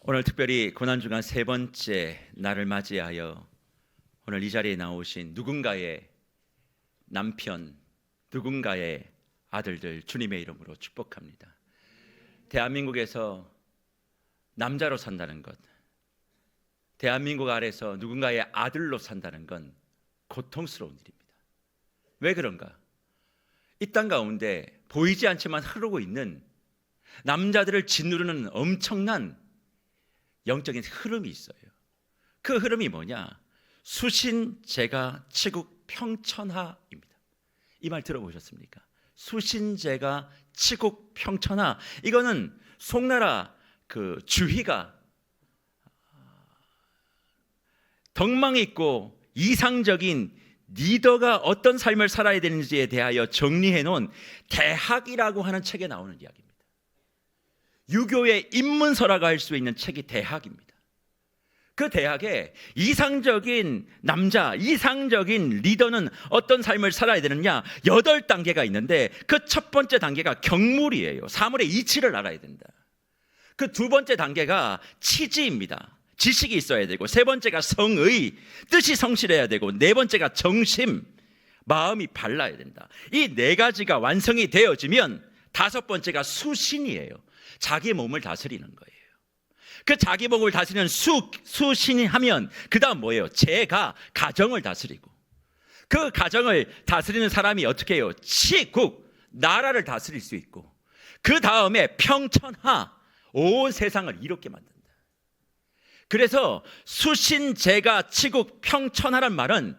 오늘 특별히 고난주간 세 번째 날을 맞이하여 오늘 이 자리에 나오신 누군가의 남편, 누군가의 아들들 주님의 이름으로 축복합니다. 대한민국에서 남자로 산다는 것, 대한민국 아래서 누군가의 아들로 산다는 건 고통스러운 일입니다. 왜 그런가? 이 땅 가운데 보이지 않지만 흐르고 있는 남자들을 짓누르는 엄청난 영적인 흐름이 있어요. 그 흐름이 뭐냐? 수신제가 치국 평천하입니다. 이 말 들어보셨습니까? 수신제가 치국 평천하. 이거는 송나라 그 주희가 덕망 있고 이상적인 리더가 어떤 삶을 살아야 되는지에 대하여 정리해 놓은 대학이라고 하는 책에 나오는 이야기입니다. 유교의 입문서라고 할 수 있는 책이 대학입니다. 그 대학에 이상적인 남자, 이상적인 리더는 어떤 삶을 살아야 되느냐 8단계가 있는데 그 첫 번째 단계가 경물이에요. 사물의 이치를 알아야 된다. 그 두 번째 단계가 치지입니다. 지식이 있어야 되고, 세 번째가 성의, 뜻이 성실해야 되고, 네 번째가 정심, 마음이 발라야 된다. 이 네 가지가 완성이 되어지면 다섯 번째가 수신이에요. 자기 몸을 다스리는 거예요. 그 자기 몸을 다스리는 수신이 하면 그 다음 뭐예요? 제가 가정을 다스리고, 그 가정을 다스리는 사람이 어떻게 해요? 치국, 나라를 다스릴 수 있고, 그 다음에 평천하, 온 세상을 이롭게 만든다. 그래서 수신제가 치국 평천하란 말은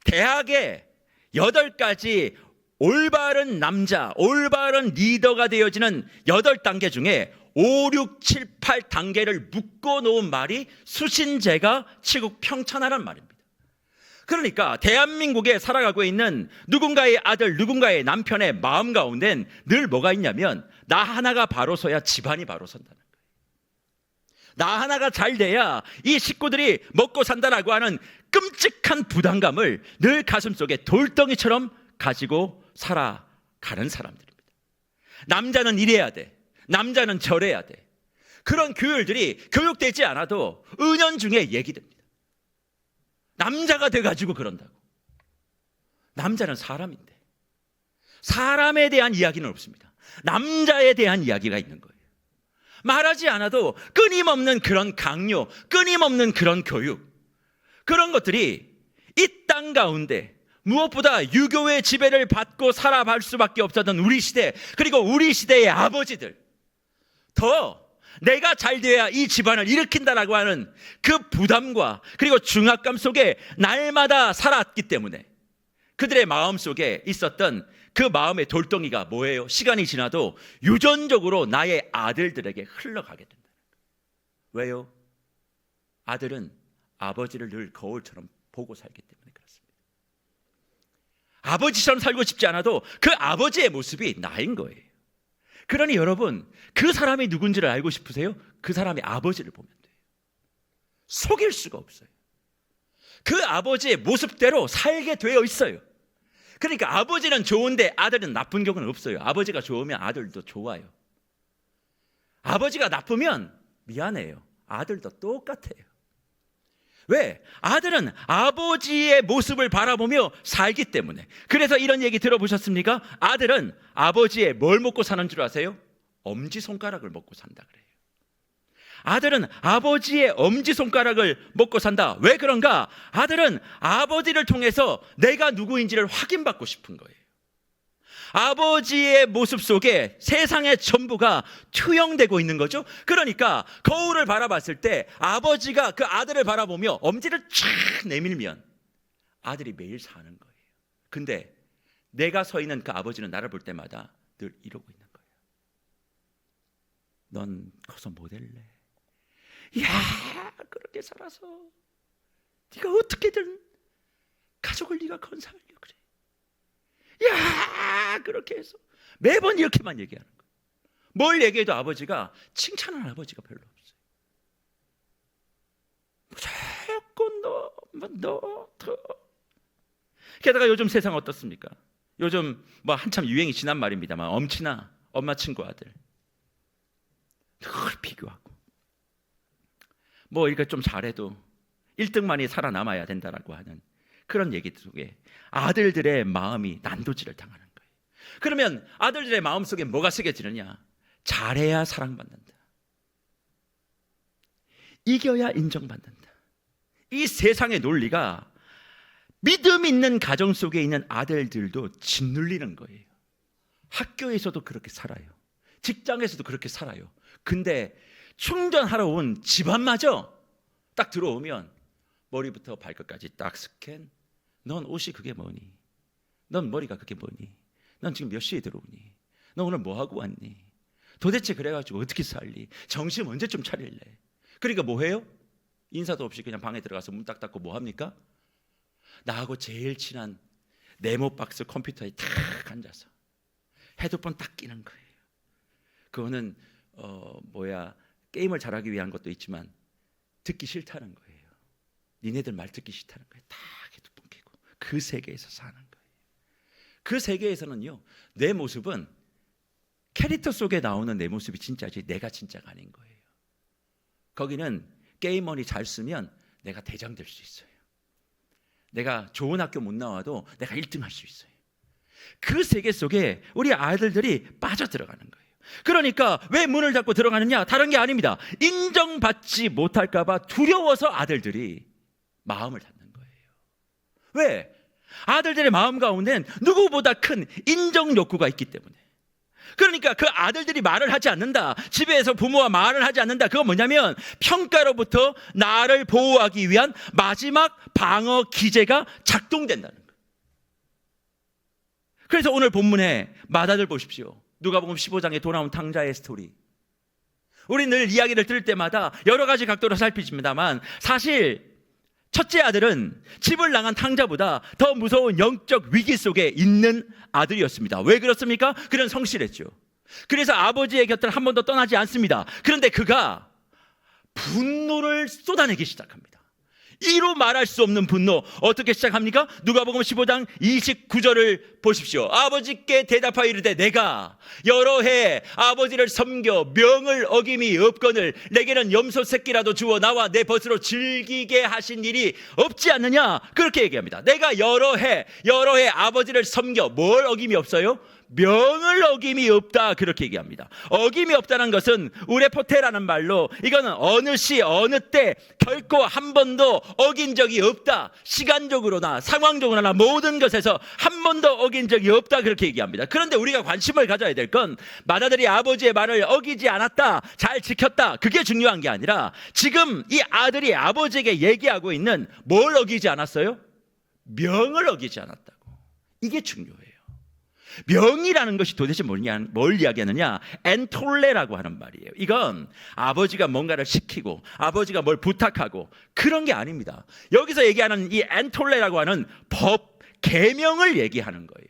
대학의 8가지 올바른 남자, 올바른 리더가 되어지는 8단계 중에 5, 6, 7, 8단계를 묶어 놓은 말이 수신제가 치국 평천하란 말입니다. 그러니까 대한민국에 살아가고 있는 누군가의 아들, 누군가의 남편의 마음 가운데는 늘 뭐가 있냐면 나 하나가 바로 서야 집안이 바로 선다는 거예요. 나 하나가 잘 돼야 이 식구들이 먹고 산다라고 하는 끔찍한 부담감을 늘 가슴속에 돌덩이처럼 가지고 살아가는 사람들입니다. 남자는 이래야 돼, 남자는 저래야 돼. 그런 규율들이 교육되지 않아도 은연중에 얘기됩니다. 남자가 돼가지고 그런다고. 남자는 사람인데 사람에 대한 이야기는 없습니다. 남자에 대한 이야기가 있는 거예요. 말하지 않아도 끊임없는 그런 강요, 끊임없는 그런 교육, 그런 것들이 이 땅 가운데 무엇보다 유교의 지배를 받고 살아갈 수밖에 없었던 우리 시대, 그리고 우리 시대의 아버지들, 더 내가 잘 돼야 이 집안을 일으킨다라고 하는 그 부담과 그리고 중압감 속에 날마다 살았기 때문에 그들의 마음 속에 있었던 그 마음의 돌덩이가 뭐예요? 시간이 지나도 유전적으로 나의 아들들에게 흘러가게 된다. 왜요? 아들은 아버지를 늘 거울처럼 보고 살기 때문에 그렇습니다. 아버지처럼 살고 싶지 않아도 그 아버지의 모습이 나인 거예요. 그러니 여러분, 그 사람이 누군지를 알고 싶으세요? 그 사람의 아버지를 보면 돼요. 속일 수가 없어요. 그 아버지의 모습대로 살게 되어 있어요. 그러니까 아버지는 좋은데 아들은 나쁜 경우는 없어요. 아버지가 좋으면 아들도 좋아요. 아버지가 나쁘면 미안해요. 아들도 똑같아요. 왜? 아들은 아버지의 모습을 바라보며 살기 때문에. 그래서 이런 얘기 들어보셨습니까? 아들은 아버지의 뭘 먹고 사는 줄 아세요? 엄지손가락을 먹고 산다 그래요. 아들은 아버지의 엄지손가락을 먹고 산다. 왜 그런가? 아들은 아버지를 통해서 내가 누구인지를 확인받고 싶은 거예요. 아버지의 모습 속에 세상의 전부가 투영되고 있는 거죠. 그러니까 거울을 바라봤을 때 아버지가 그 아들을 바라보며 엄지를 쫙 내밀면 아들이 매일 사는 거예요. 근데 내가 서 있는 그 아버지는 나를 볼 때마다 늘 이러고 있는 거예요. 넌 커서 뭐 될래? 야, 그렇게 살아서 네가 어떻게든 가족을 네가 건사하려고 그래. 야, 그렇게 해서 매번 이렇게만 얘기하는 거예요. 뭘 얘기해도 아버지가 칭찬하는 아버지가 별로 없어요. 무조건 너. 게다가 요즘 세상 어떻습니까? 요즘 뭐 한참 유행이 지난 말입니다만 엄친아, 엄마 친구 아들 늘 비교하고 뭐 이렇게 좀 잘해도 1등만이 살아남아야 된다라고 하는 그런 얘기 속에 아들들의 마음이 난도질을 당하는 거예요. 그러면 아들들의 마음 속에 뭐가 새겨지느냐? 잘해야 사랑받는다, 이겨야 인정받는다. 이 세상의 논리가 믿음 있는 가정 속에 있는 아들들도 짓눌리는 거예요. 학교에서도 그렇게 살아요. 직장에서도 그렇게 살아요. 근데 충전하러 온 집안마저 딱 들어오면 머리부터 발끝까지 딱 스캔. 넌 옷이 그게 뭐니? 넌 머리가 그게 뭐니? 넌 지금 몇 시에 들어오니? 너 오늘 뭐 하고 왔니? 도대체 그래가지고 어떻게 살리? 정신 언제쯤 차릴래? 그러니까 뭐 해요? 인사도 없이 그냥 방에 들어가서 문 딱 닫고 뭐 합니까? 나하고 제일 친한 네모박스 컴퓨터에 탁 앉아서 헤드폰 딱 끼는 거예요. 그거는 게임을 잘하기 위한 것도 있지만 듣기 싫다는 거예요. 니네들 말 듣기 싫다는 거예요. 딱 헤드폰 끼고 그 세계에서 사는 거예요. 그 세계에서는요, 내 모습은 캐릭터 속에 나오는 내 모습이 진짜지 내가 진짜가 아닌 거예요. 거기는 게임머니 잘 쓰면 내가 대장 될 수 있어요. 내가 좋은 학교 못 나와도 내가 1등 할 수 있어요. 그 세계 속에 우리 아들들이 빠져들어가는 거예요. 그러니까 왜 문을 닫고 들어가느냐? 다른 게 아닙니다. 인정받지 못할까 봐 두려워서 아들들이 마음을 닫는 거예요. 왜? 아들들의 마음 가운데는 누구보다 큰 인정 욕구가 있기 때문에. 그러니까 그 아들들이 말을 하지 않는다, 집에서 부모와 말을 하지 않는다, 그건 뭐냐면 평가로부터 나를 보호하기 위한 마지막 방어 기제가 작동된다는 거예요. 그래서 오늘 본문에 맏아들 보십시오. 누가복음 15장에 돌아온 탕자의 스토리. 우리 늘 이야기를 들을 때마다 여러 가지 각도로 살피집니다만 사실 첫째 아들은 집을 나간 탕자보다 더 무서운 영적 위기 속에 있는 아들이었습니다. 왜 그렇습니까? 그는 성실했죠. 그래서 아버지의 곁을 한 번도 떠나지 않습니다. 그런데 그가 분노를 쏟아내기 시작합니다. 이로 말할 수 없는 분노. 어떻게 시작합니까? 누가복음 15장 29절을 보십시오. 아버지께 대답하여 이르되 내가 여러 해 아버지를 섬겨 명을 어김이 없거늘 내게는 염소 새끼라도 주어 나와 내 벗으로 즐기게 하신 일이 없지 않느냐? 그렇게 얘기합니다. 내가 여러 해 아버지를 섬겨 뭘 어김이 없어요? 명을 어김이 없다, 그렇게 얘기합니다. 어김이 없다는 것은 우레포테라는 말로 이거는 어느 시 어느 때 결코 한 번도 어긴 적이 없다, 시간적으로나 상황적으로나 모든 것에서 한 번도 어긴 적이 없다, 그렇게 얘기합니다. 그런데 우리가 관심을 가져야 될 건 맏아들이 아버지의 말을 어기지 않았다, 잘 지켰다, 그게 중요한 게 아니라 지금 이 아들이 아버지에게 얘기하고 있는 뭘 어기지 않았어요? 명을 어기지 않았다고. 이게 중요해요. 명이라는 것이 도대체 뭘 이야기하느냐? 엔톨레라고 하는 말이에요. 이건 아버지가 뭔가를 시키고 아버지가 뭘 부탁하고 그런 게 아닙니다. 여기서 얘기하는 이 엔톨레라고 하는 법, 계명을 얘기하는 거예요.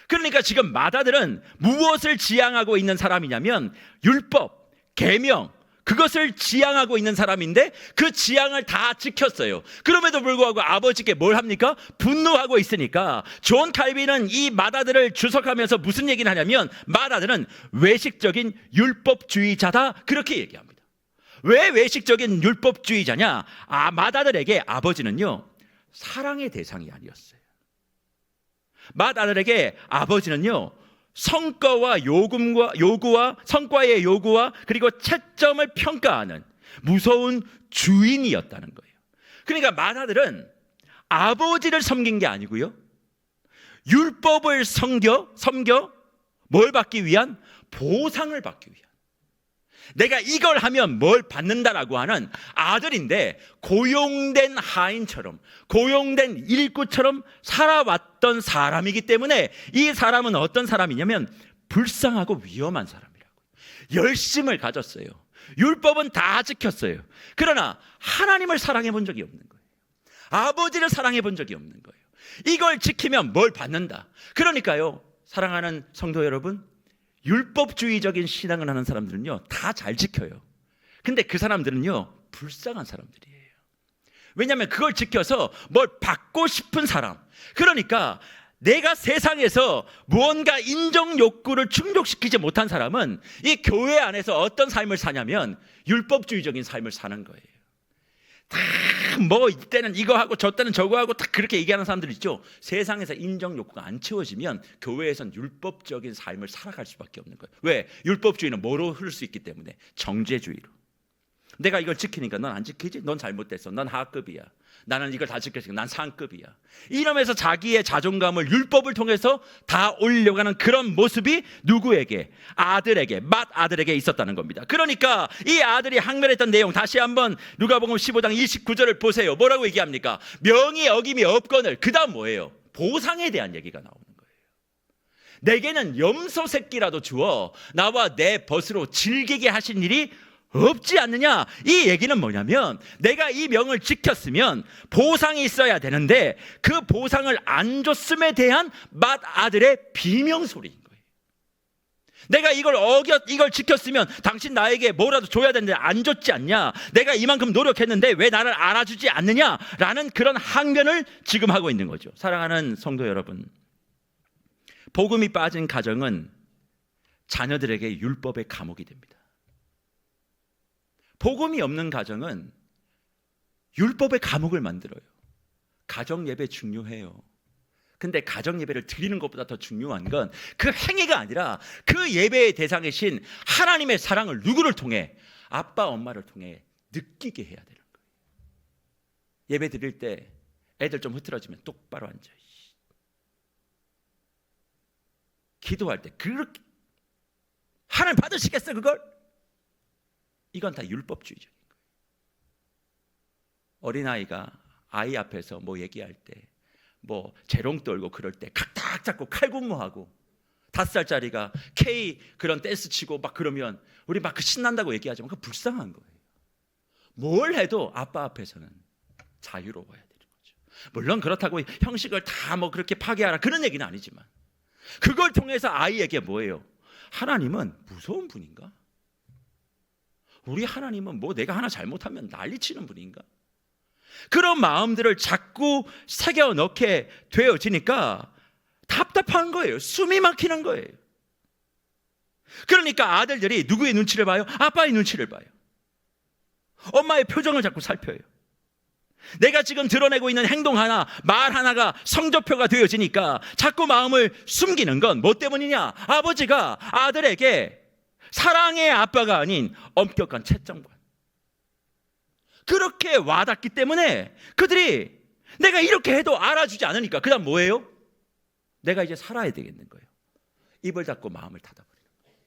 그러니까 지금 맏아들은 무엇을 지향하고 있는 사람이냐면 율법, 계명, 그것을 지향하고 있는 사람인데 그 지향을 다 지켰어요. 그럼에도 불구하고 아버지께 뭘 합니까? 분노하고 있으니까 존 칼빈은 이 맏아들을 주석하면서 무슨 얘기를 하냐면 맏아들은 외식적인 율법주의자다, 그렇게 얘기합니다. 왜 외식적인 율법주의자냐? 맏아들에게 아버지는요 사랑의 대상이 아니었어요. 맏아들에게 아버지는요 성과와 요구와 성과의 요구와 그리고 채점을 평가하는 무서운 주인이었다는 거예요. 그러니까 맏아들은 아버지를 섬긴 게 아니고요, 율법을 섬겨 뭘 받기 위한? 보상을 받기 위한. 내가 이걸 하면 뭘 받는다라고 하는 아들인데 고용된 하인처럼, 고용된 일꾼처럼 살아왔던 사람이기 때문에 이 사람은 어떤 사람이냐면 불쌍하고 위험한 사람이라고. 열심을 가졌어요. 율법은 다 지켰어요. 그러나 하나님을 사랑해 본 적이 없는 거예요. 아버지를 사랑해 본 적이 없는 거예요. 이걸 지키면 뭘 받는다. 그러니까요, 사랑하는 성도 여러분, 율법주의적인 신앙을 하는 사람들은요 다 잘 지켜요. 근데 그 사람들은요 불쌍한 사람들이에요. 왜냐하면 그걸 지켜서 뭘 받고 싶은 사람, 그러니까 내가 세상에서 무언가 인정 욕구를 충족시키지 못한 사람은 이 교회 안에서 어떤 삶을 사냐면 율법주의적인 삶을 사는 거예요. 다 뭐 이때는 이거 하고 저 때는 저거 하고 다 그렇게 얘기하는 사람들 있죠. 세상에서 인정 욕구가 안 채워지면 교회에선 율법적인 삶을 살아갈 수밖에 없는 거예요. 왜? 율법주의는 뭐로 흐를 수 있기 때문에 정죄주의로. 내가 이걸 지키니까 넌 안 지키지? 넌 잘못됐어. 넌 하급이야. 나는 이걸 다 지켰으니까 난 상급이야. 이러면서 자기의 자존감을 율법을 통해서 다 올려가는 그런 모습이 누구에게? 아들에게, 맏아들에게 있었다는 겁니다. 그러니까 이 아들이 항변했던 내용 다시 한번 누가복음 15장 29절을 보세요. 뭐라고 얘기합니까? 명의 어김이 없거늘. 그 다음 뭐예요? 보상에 대한 얘기가 나오는 거예요. 내게는 염소 새끼라도 주어 나와 내 벗으로 즐기게 하신 일이 없지 않느냐. 이 얘기는 뭐냐면 내가 이 명을 지켰으면 보상이 있어야 되는데 그 보상을 안 줬음에 대한 맏아들의 비명소리인 거예요. 내가 이걸 지켰으면 당신 나에게 뭐라도 줘야 되는데 안 줬지 않냐. 내가 이만큼 노력했는데 왜 나를 알아주지 않느냐라는 그런 항변을 지금 하고 있는 거죠. 사랑하는 성도 여러분, 복음이 빠진 가정은 자녀들에게 율법의 감옥이 됩니다. 복음이 없는 가정은 율법의 감옥을 만들어요. 가정 예배 중요해요. 근데 가정 예배를 드리는 것보다 더 중요한 건 그 행위가 아니라 그 예배의 대상이신 하나님의 사랑을 누구를 통해? 아빠 엄마를 통해 느끼게 해야 되는 거예요. 예배 드릴 때 애들 좀 흐트러지면 똑바로 앉아. 기도할 때 그렇게 하나님 받으시겠어 그걸? 이건 다 율법주의적인 거예요. 어린아이가 아이 앞에서 뭐 얘기할 때 뭐 재롱 떨고 그럴 때 각딱 잡고 칼군무하고 5살짜리가 K 그런 댄스 치고 막 그러면 우리 막 신난다고 얘기하지만 그거 불쌍한 거예요. 뭘 해도 아빠 앞에서는 자유로워야 되는 거죠. 물론 그렇다고 형식을 다 뭐 그렇게 파괴하라 그런 얘기는 아니지만 그걸 통해서 아이에게 뭐예요? 하나님은 무서운 분인가? 우리 하나님은 뭐 내가 하나 잘못하면 난리치는 분인가? 그런 마음들을 자꾸 새겨 넣게 되어지니까 답답한 거예요. 숨이 막히는 거예요. 그러니까 아들들이 누구의 눈치를 봐요? 아빠의 눈치를 봐요. 엄마의 표정을 자꾸 살펴요. 내가 지금 드러내고 있는 행동 하나, 말 하나가 성적표가 되어지니까 자꾸 마음을 숨기는 건 뭐 때문이냐? 아버지가 아들에게 사랑의 아빠가 아닌 엄격한 채점관. 그렇게 와닿기 때문에 그들이 내가 이렇게 해도 알아주지 않으니까 그 다음 뭐예요? 내가 이제 살아야 되겠는 거예요. 입을 닫고 마음을 닫아버리는 거예요.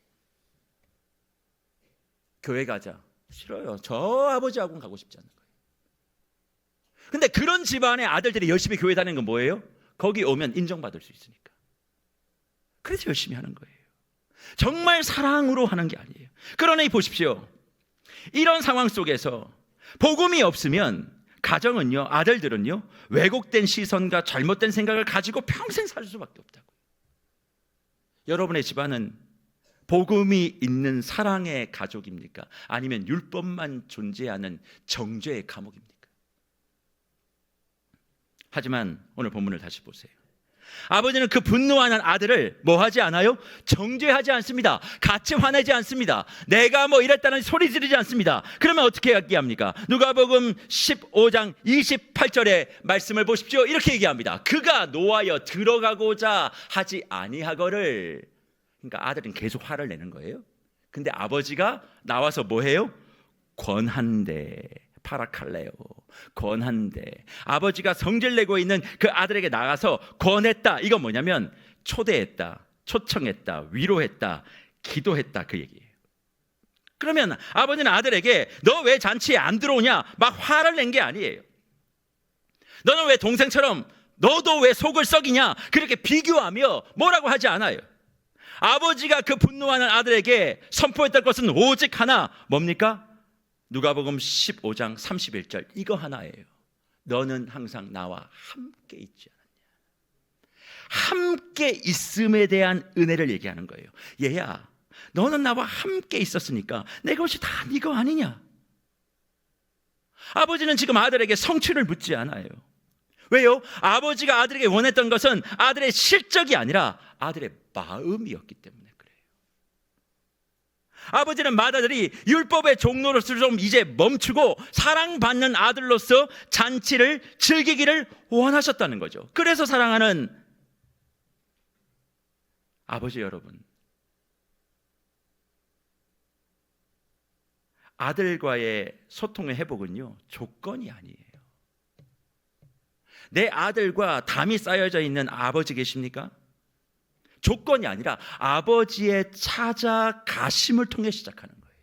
교회 가자. 싫어요. 저 아버지하고는 가고 싶지 않은 거예요. 근데 그런 집안의 아들들이 열심히 교회 다니는 건 뭐예요? 거기 오면 인정받을 수 있으니까. 그래서 열심히 하는 거예요. 정말 사랑으로 하는 게 아니에요. 그러니 보십시오. 이런 상황 속에서 복음이 없으면 가정은요, 아들들은요, 왜곡된 시선과 잘못된 생각을 가지고 평생 살 수밖에 없다고요. 여러분의 집안은 복음이 있는 사랑의 가족입니까? 아니면 율법만 존재하는 정죄의 감옥입니까? 하지만 오늘 본문을 다시 보세요. 아버지는 그 분노하는 아들을 뭐 하지 않아요? 정죄하지 않습니다. 같이 화내지 않습니다. 내가 뭐 이랬다는 소리 지르지 않습니다. 그러면 어떻게 얘기합니까? 누가복음 15장 28절의 말씀을 보십시오. 이렇게 얘기합니다. 그가 노하여 들어가고자 하지 아니하거를. 그러니까 아들은 계속 화를 내는 거예요. 근데 아버지가 나와서 뭐 해요? 권한대. 파라칼레오. 권한대. 아버지가 성질내고 있는 그 아들에게 나가서 권했다. 이건 뭐냐면 초대했다, 초청했다, 위로했다, 기도했다, 그 얘기예요. 그러면 아버지는 아들에게 너 왜 잔치에 안 들어오냐 막 화를 낸 게 아니에요. 너는 왜 동생처럼 너도 왜 속을 썩이냐 그렇게 비교하며 뭐라고 하지 않아요. 아버지가 그 분노하는 아들에게 선포했던 것은 오직 하나, 뭡니까? 누가복음 15장 31절 이거 하나예요. 너는 항상 나와 함께 있지 않았냐. 함께 있음에 대한 은혜를 얘기하는 거예요. 얘야, 너는 나와 함께 있었으니까 내 것이 다 네 거 아니냐. 아버지는 지금 아들에게 성취를 묻지 않아요. 왜요? 아버지가 아들에게 원했던 것은 아들의 실적이 아니라 아들의 마음이었기 때문에 그래요. 아버지는 맏아들이 율법의 종로로서 좀 이제 멈추고 사랑받는 아들로서 잔치를 즐기기를 원하셨다는 거죠. 그래서 사랑하는 아버지 여러분, 아들과의 소통의 회복은요, 조건이 아니에요. 내 아들과 담이 쌓여져 있는 아버지 계십니까? 조건이 아니라 아버지의 찾아가심을 통해 시작하는 거예요.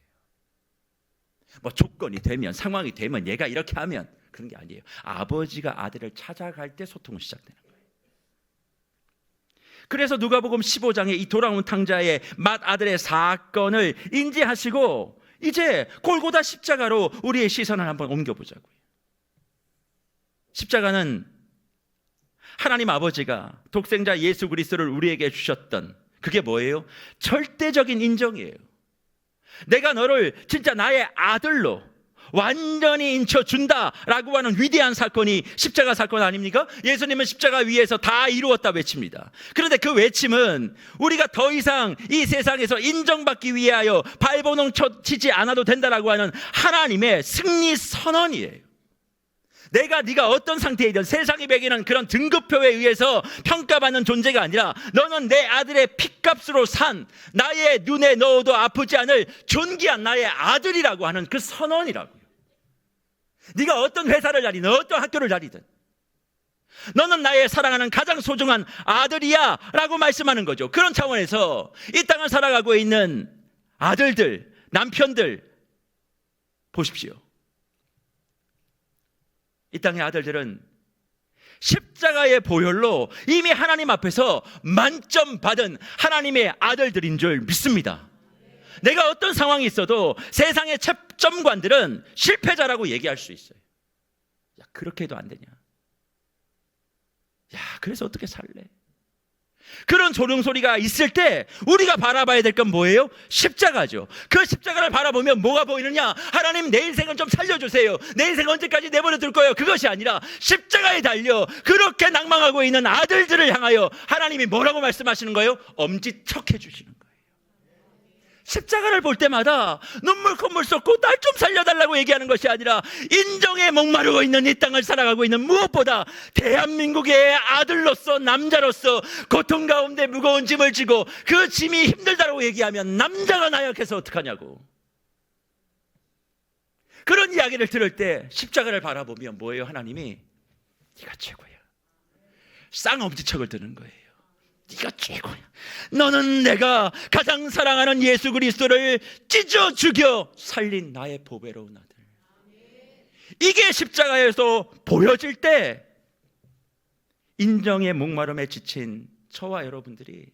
뭐 조건이 되면, 상황이 되면, 얘가 이렇게 하면, 그런 게 아니에요. 아버지가 아들을 찾아갈 때 소통은 시작되는 거예요. 그래서 누가복음 15장에 이 돌아온 탕자의 맏아들의 사건을 인지하시고 이제 골고다 십자가로 우리의 시선을 한번 옮겨보자고요. 십자가는 하나님 아버지가 독생자 예수 그리스도를 우리에게 주셨던, 그게 뭐예요? 절대적인 인정이에요. 내가 너를 진짜 나의 아들로 완전히 인쳐준다라고 하는 위대한 사건이 십자가 사건 아닙니까? 예수님은 십자가 위에서 다 이루었다 외칩니다. 그런데 그 외침은 우리가 더 이상 이 세상에서 인정받기 위하여 발버둥 치지 않아도 된다라고 하는 하나님의 승리 선언이에요. 네가 어떤 상태이든 세상이 매기는 그런 등급표에 의해서 평가받는 존재가 아니라 너는 내 아들의 핏값으로 산, 나의 눈에 넣어도 아프지 않을 존귀한 나의 아들이라고 하는 그 선언이라고요. 네가 어떤 회사를 다니든 어떤 학교를 다니든 너는 나의 사랑하는 가장 소중한 아들이야 라고 말씀하는 거죠. 그런 차원에서 이 땅을 살아가고 있는 아들들, 남편들 보십시오. 이 땅의 아들들은 십자가의 보혈로 이미 하나님 앞에서 만점 받은 하나님의 아들들인 줄 믿습니다. 내가 어떤 상황이 있어도 세상의 채점관들은 실패자라고 얘기할 수 있어요. 야, 그렇게 해도 안 되냐? 야, 그래서 어떻게 살래? 그런 조롱소리가 있을 때 우리가 바라봐야 될 건 뭐예요? 십자가죠. 그 십자가를 바라보면 뭐가 보이느냐? 하나님, 내 인생은 좀 살려주세요. 내 인생 언제까지 내버려 둘 거예요? 그것이 아니라 십자가에 달려 그렇게 낭망하고 있는 아들들을 향하여 하나님이 뭐라고 말씀하시는 거예요? 엄지척 해주시는 거예요. 십자가를 볼 때마다 눈물 콧물 쏟고 날 좀 살려달라고 얘기하는 것이 아니라 인정에 목마르고 있는 이 땅을 살아가고 있는 무엇보다 대한민국의 아들로서, 남자로서 고통 가운데 무거운 짐을 지고 그 짐이 힘들다고 얘기하면 남자가 나약해서 어떡하냐고. 그런 이야기를 들을 때 십자가를 바라보면 뭐예요? 하나님이 네가 최고야. 쌍엄지척을 드는 거예요. 네가 최고야. 너는 내가 가장 사랑하는 예수 그리스도를 찢어 죽여 살린 나의 보배로운 아들. 이게 십자가에서 보여질 때 인정의 목마름에 지친 저와 여러분들이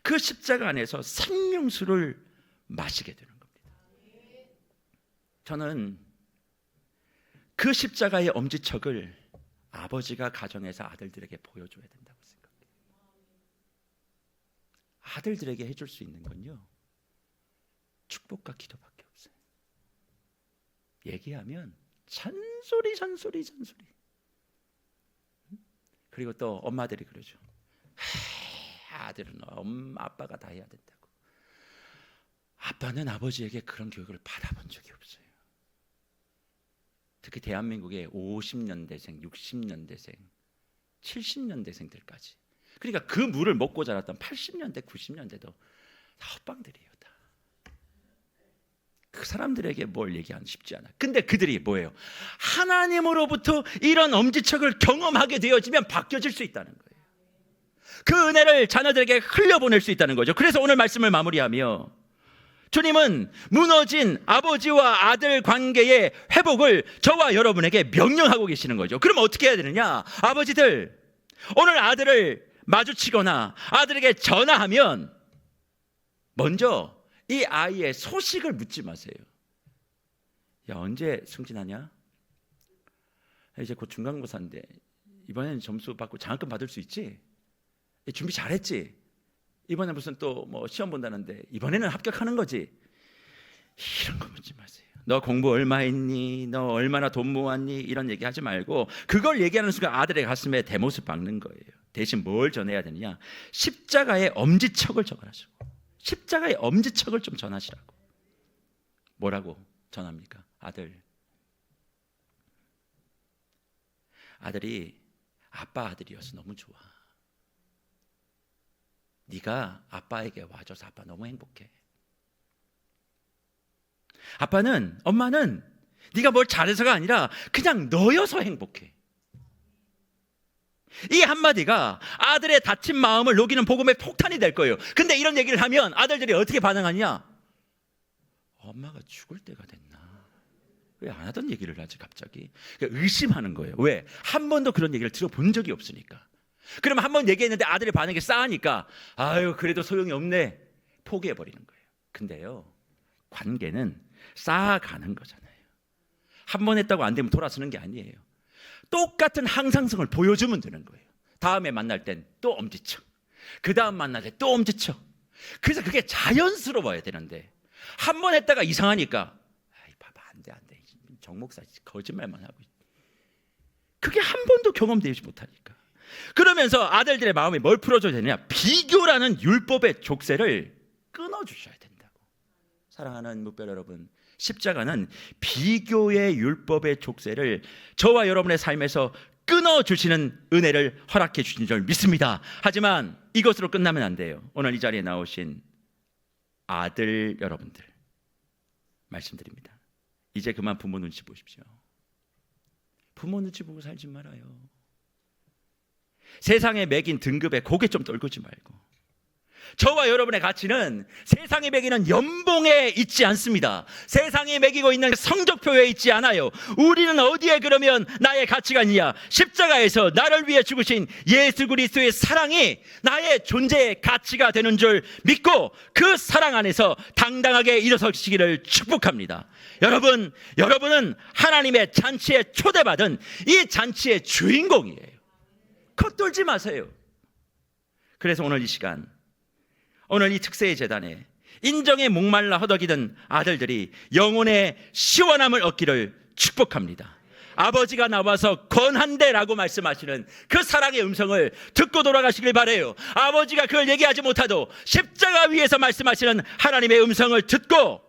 그 십자가 안에서 생명수를 마시게 되는 겁니다. 저는 그 십자가의 엄지척을 아버지가 가정에서 아들들에게 보여줘야 된다고 생각해요. 아들들에게 해줄 수 있는 건요, 축복과 기도밖에 없어요. 얘기하면 잔소리. 그리고 또 엄마들이 그러죠. 아들은 아빠가 다 해야 된다고. 아빠는 아버지에게 그런 교육을 받아본 적이 없어요. 특히 대한민국의 50년대생, 60년대생, 70년대생들까지. 그러니까 그 물을 먹고 자랐던 80년대, 90년대도 다 헛방들이에요. 다. 그 사람들에게 뭘 얘기하기 쉽지 않아. 근데 그들이 뭐예요? 하나님으로부터 이런 엄지척을 경험하게 되어지면 바뀌어질 수 있다는 거예요. 그 은혜를 자녀들에게 흘려보낼 수 있다는 거죠. 그래서 오늘 말씀을 마무리하며 주님은 무너진 아버지와 아들 관계의 회복을 저와 여러분에게 명령하고 계시는 거죠. 그럼 어떻게 해야 되느냐? 아버지들, 오늘 아들을 마주치거나 아들에게 전화하면 먼저 이 아이의 소식을 묻지 마세요. 야, 언제 승진하냐? 이제 곧 중간고사인데 이번에는 점수 받고 장학금 받을 수 있지? 준비 잘했지? 이번에 무슨 또 뭐 시험 본다는데 이번에는 합격하는 거지? 이런 거 묻지 마세요. 너 공부 얼마 했니? 너 얼마나 돈 모았니? 이런 얘기 하지 말고 그걸 얘기하는 순간 아들의 가슴에 대못을 박는 거예요. 대신 뭘 전해야 되느냐? 십자가의 엄지척을 전하시고 십자가의 엄지척을 좀 전하시라고. 뭐라고 전합니까? 아들이 아빠 아들이어서 너무 좋아. 네가 아빠에게 와줘서 아빠 너무 행복해. 엄마는 네가 뭘 잘해서가 아니라 그냥 너여서 행복해. 이 한마디가 아들의 다친 마음을 녹이는 복음의 폭탄이 될 거예요. 근데 이런 얘기를 하면 아들들이 어떻게 반응하냐? 엄마가 죽을 때가 됐나? 왜 안 하던 얘기를 하지 갑자기? 그러니까 의심하는 거예요. 왜? 한 번도 그런 얘기를 들어본 적이 없으니까. 그러면 한 번 얘기했는데 아들의 반응이 싸하니까 아유 그래도 소용이 없네, 포기해버리는 거예요. 근데요, 관계는 쌓아가는 거잖아요. 한 번 했다고 안 되면 돌아서는 게 아니에요. 똑같은 항상성을 보여주면 되는 거예요. 다음에 만날 땐 또 엄지척, 그 다음 만날 때 또 엄지척. 그래서 그게 자연스러워야 되는데 한 번 했다가 이상하니까 아이 봐봐 안돼 정 목사 거짓말만 하고, 그게 한 번도 경험되지 못하니까. 그러면서 아들들의 마음이 뭘 풀어줘야 되느냐? 비교라는 율법의 족쇄를 끊어주셔야 된다고. 사랑하는 무별 여러분, 십자가는 비교의 율법의 족쇄를 저와 여러분의 삶에서 끊어주시는 은혜를 허락해 주신 줄 믿습니다. 하지만 이것으로 끝나면 안 돼요. 오늘 이 자리에 나오신 아들 여러분들 말씀드립니다. 이제 그만 부모 눈치 보십시오. 부모 눈치 보고 살지 말아요. 세상에 매긴 등급에 고개 좀 떨구지 말고, 저와 여러분의 가치는 세상에 매기는 연봉에 있지 않습니다. 세상에 매기고 있는 성적표에 있지 않아요. 우리는 어디에 그러면 나의 가치가 있냐? 십자가에서 나를 위해 죽으신 예수 그리스도의 사랑이 나의 존재의 가치가 되는 줄 믿고 그 사랑 안에서 당당하게 일어서시기를 축복합니다. 여러분은 하나님의 잔치에 초대받은 이 잔치의 주인공이에요. 겉돌지 마세요. 그래서 오늘 이 시간, 오늘 이 특세의 제단에 인정에 목말라 허덕이던 아들들이 영혼의 시원함을 얻기를 축복합니다. 아버지가 나와서 권한대라고 말씀하시는 그 사랑의 음성을 듣고 돌아가시길 바라요. 아버지가 그걸 얘기하지 못하도 십자가 위에서 말씀하시는 하나님의 음성을 듣고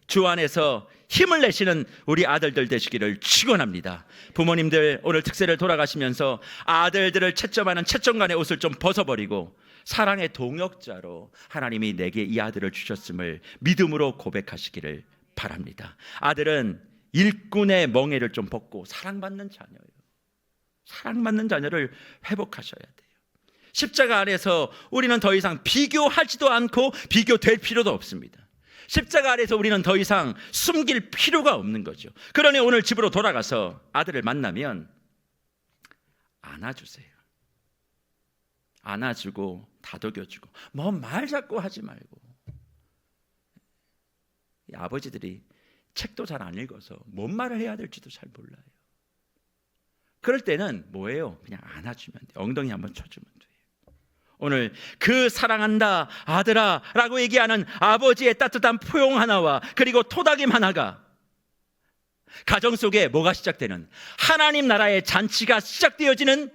주 안에서 힘을 내시는 우리 아들들 되시기를 축원합니다. 부모님들, 오늘 특세를 돌아가시면서 아들들을 채점하는 채점관의 옷을 좀 벗어버리고 사랑의 동역자로 하나님이 내게 이 아들을 주셨음을 믿음으로 고백하시기를 바랍니다. 아들은 일꾼의 멍에를 좀 벗고 사랑받는 자녀예요. 사랑받는 자녀를 회복하셔야 돼요. 십자가 안에서 우리는 더 이상 비교하지도 않고 비교될 필요도 없습니다. 십자가 아래서 우리는 더 이상 숨길 필요가 없는 거죠. 그러니 오늘 집으로 돌아가서 아들을 만나면 안아주세요. 안아주고 다독여주고 뭐 말 자꾸 하지 말고. 이 아버지들이 책도 잘 안 읽어서 뭔 말을 해야 될지도 잘 몰라요. 그럴 때는 뭐예요? 그냥 안아주면 돼요. 엉덩이 한번 쳐주면 돼요. 오늘 그 사랑한다 아들아 라고 얘기하는 아버지의 따뜻한 포용 하나와 그리고 토닥임 하나가 가정 속에 뭐가 시작되는, 하나님 나라의 잔치가 시작되어지는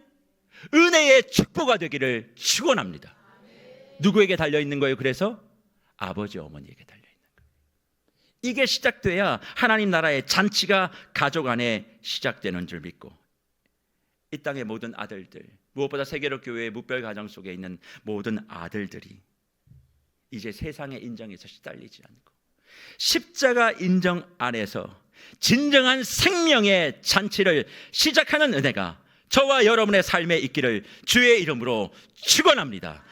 은혜의 축복가 되기를 축원합니다. 누구에게 달려있는 거예요? 그래서 아버지 어머니에게 달려있는 거예요. 이게 시작돼야 하나님 나라의 잔치가 가족 안에 시작되는 줄 믿고, 이 땅의 모든 아들들, 무엇보다 세계로 교회의 무별 가정 속에 있는 모든 아들들이 이제 세상의 인정에서 시달리지 않고 십자가 인정 안에서 진정한 생명의 잔치를 시작하는 은혜가 저와 여러분의 삶에 있기를 주의 이름으로 축원합니다.